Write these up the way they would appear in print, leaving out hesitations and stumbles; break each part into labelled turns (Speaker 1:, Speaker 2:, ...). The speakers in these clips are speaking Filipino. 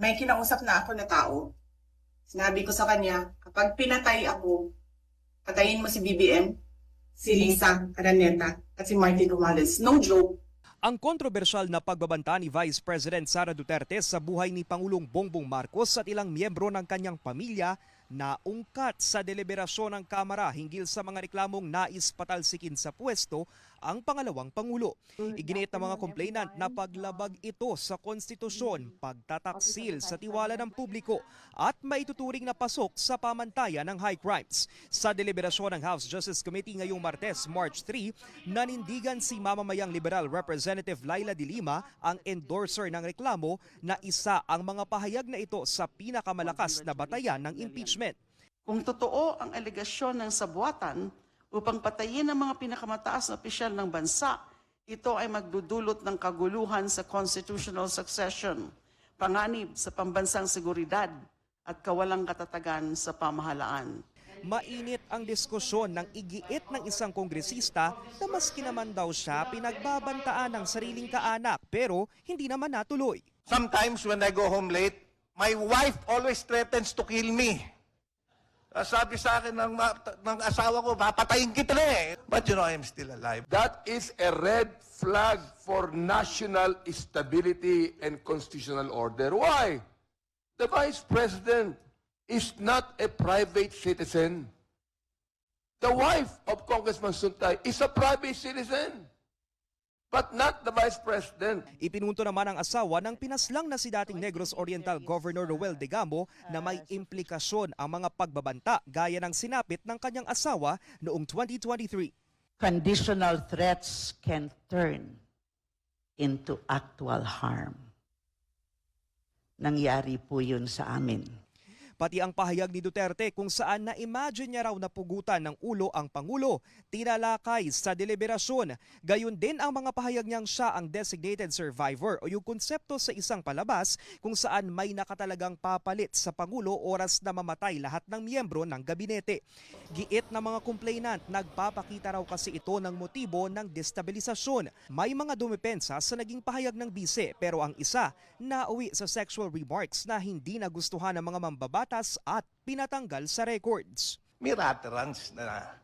Speaker 1: May kinausap na ako na tao. Sinabi ko sa kanya, kapag pinatay ako, patayin mo si BBM, si Lisa Araneta, at si Martin Romualdez. No joke.
Speaker 2: Ang kontrobersyal na pagbabanta ni Vice President Sara Duterte sa buhay ni Pangulong Bongbong Marcos at ilang miyembro ng kanyang pamilya na ungkat sa deliberasyon ng Kamara hinggil sa mga reklamong nais patalsikin sa pwesto ang pangalawang Pangulo. Iginiit ng mga complainant na paglabag ito sa konstitusyon, pagtataksil sa tiwala ng publiko at maituturing na pasok sa pamantayan ng high crimes. Sa deliberasyon ng House Justice Committee ngayong Martes, March 3, nanindigan si mamamayang Liberal Representative Laila de Lima, ang endorser ng reklamo, na isa ang mga pahayag na ito sa pinakamalakas na batayan ng impeachment.
Speaker 3: Kung totoo ang alegasyon ng sabuatan upang patayin ang mga pinakamataas na opisyal ng bansa, ito ay magdudulot ng kaguluhan sa constitutional succession, panganib sa pambansang seguridad at kawalang katatagan sa pamahalaan.
Speaker 2: Mainit ang diskusyon ng igiit ng isang kongresista na maski naman daw siya pinagbabantaan ng sariling kaanak pero hindi naman natuloy.
Speaker 4: Sometimes when I go home late, my wife always threatens to kill me. Sabi sa akin ng asawa ko, papatayin kita na eh. But you know, I'm still alive.
Speaker 5: That is a red flag for national stability and constitutional order. Why? The Vice President is not a private citizen. The wife of Congressman Suntay is a private citizen, but not the Vice President.
Speaker 2: Ipinunto naman ang asawa ng pinaslang na si dating Negros Oriental Governor Roel Degamo na may implikasyon ang mga pagbabanta gaya ng sinapit ng kanyang asawa noong 2023.
Speaker 6: Conditional threats can turn into actual harm. Nangyari po yun sa amin.
Speaker 2: Pati ang pahayag ni Duterte kung saan na-imagine niya raw na pugutan ng ulo ang Pangulo, tinalakay sa deliberasyon. Gayon din ang mga pahayag niyang siya ang designated survivor o yung konsepto sa isang palabas kung saan may nakatalagang papalit sa Pangulo oras na mamatay lahat ng miyembro ng gabinete. Giit na mga complainant, nagpapakita raw kasi ito ng motibo ng destabilisasyon. May mga dumepensa sa naging pahayag ng bise pero ang isa nauwi sa sexual remarks na hindi nagustuhan ng mga mambabatas at pinatanggal sa records.
Speaker 4: May ratterans na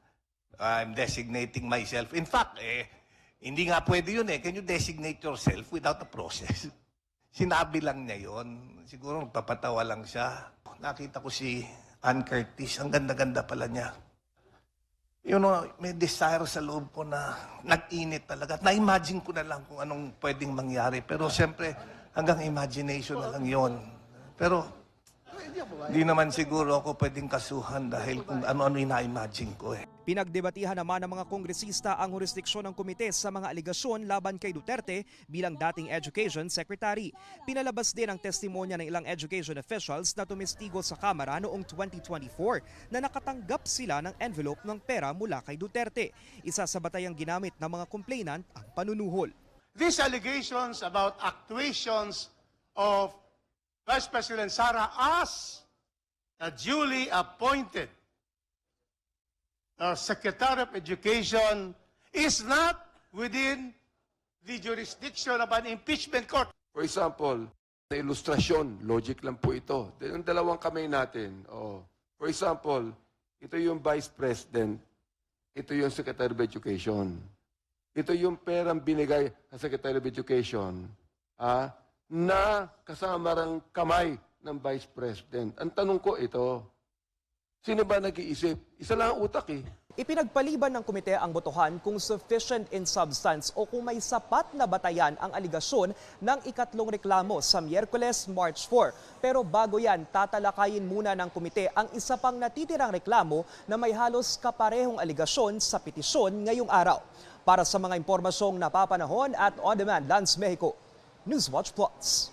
Speaker 4: I'm designating myself. In fact, hindi nga pwede yun eh. Can you designate yourself without a process? Sinabi lang niya yun. Siguro magpapatawa lang siya. Nakita ko si Ann Curtis. Ang ganda-ganda pala niya. You know, may desire sa loob ko na nag-init talaga. Na-imagine ko na lang kung anong pwedeng mangyari. Pero siyempre, hanggang imagination na lang yun. Pero di naman siguro ako pwedeng kasuhan dahil kung ano-ano ina-imagine ko eh.
Speaker 2: Pinagdebatihan naman ng mga kongresista ang jurisdiksyon ng komite sa mga aligasyon laban kay Duterte bilang dating Education Secretary. Pinalabas din ang testimonya ng ilang education officials na tumestigo sa Kamara noong 2024 na nakatanggap sila ng envelope ng pera mula kay Duterte. Isa sa batayang ginamit ng mga complainant ang panunuhol.
Speaker 7: These allegations about actuations of Vice President Sara as a duly appointed Secretary of Education is not within the jurisdiction of an impeachment court.
Speaker 5: For example, na ilustrasyon, logic lang po ito. Yung dalawang kamay natin. For example, ito yung Vice President, ito yung Secretary of Education. Ito yung perang binigay sa Secretary of Education na kasama ng kamay ng Vice President. Ang tanong ko ito, sino ba nag-iisip? Isa lang ang utak eh.
Speaker 2: Ipinagpaliban ng komite ang botohan kung sufficient in substance o kung may sapat na batayan ang aligasyon ng ikatlong reklamo sa Miyerkules, March 4. Pero bago yan, tatalakayin muna ng komite ang isa pang natitirang reklamo na may halos kaparehong aligasyon sa petisyon ngayong araw. Para sa mga impormasyong napapanahon at on-demand, Lance Mexico, Newswatch Plus.